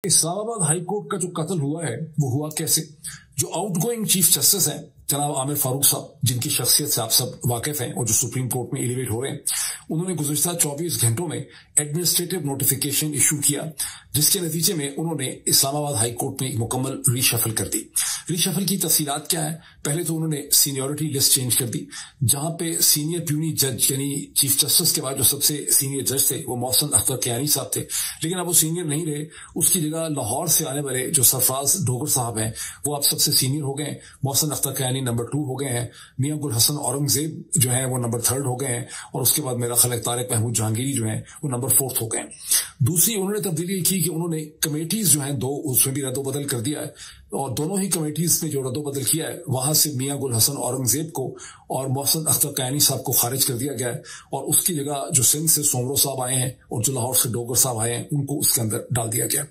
Islamabad high court का जो कत्ल हुआ है वो हुआ कैसे? जो आउटगोइंग चीफ जस्टिस हैं जनाब आमिर फारूक साहब, जिनकी शख्सियत से आप सब वाकिफ हैं और जो सुप्रीम कोर्ट में एलिवेट हो रहे हैं, उन्होंने गुज़श्ता 24 घंटों में एडमिनिस्ट्रेटिव नोटिफिकेशन इशू किया, जिसके नतीजे में उन्होंने इस्लामाबाद हाई कोर्ट में एक मुकम्मल रीशफल कर दी। रीशफल की तफसीलात क्या है? पहले तो उन्होंने सीनियरिटी लिस्ट चेंज कर दी, जहां पे सीनियर प्यूनी जज यानी चीफ जस्टिस के बाद जो सबसे सीनियर जज थे वो मोहसिन अख्तर कियानी साहब थे, लेकिन अब वो सीनियर नहीं रहे। उसकी जगह लाहौर से आने वाले जो सरफराज डोगर साहब हैं वो अब सबसे सीनियर हो गए। मोहसिन अख्तर कियानी नंबर 2 हो गए हैं। मियां गुल हसन औरंगजेब जो है वो नंबर 3 हो गए हैं, और उसके बाद मेरा ख्याल तारिक महमूद जहांगीरी जो है वो नंबर 4 हो गए हैं। दूसरी उन्होंने तब्दीली की कि उन्होंने कमेटीज जो हैं 2 उसमें भी रद्दोबदल कर दिया है, और दोनों ही कमेटीज में जो रद्दोबदल किया है वहां से मियां गुल हसन औरंगजेब को और मोहसिन अख्तर कियानी साहब को खारिज कर दिया गया है, और उसकी जगह जो सिंध से सोमरो साहब आए हैं और जो लाहौर से डोगर साहब आए हैं उनको उसके अंदर डाल दिया गया।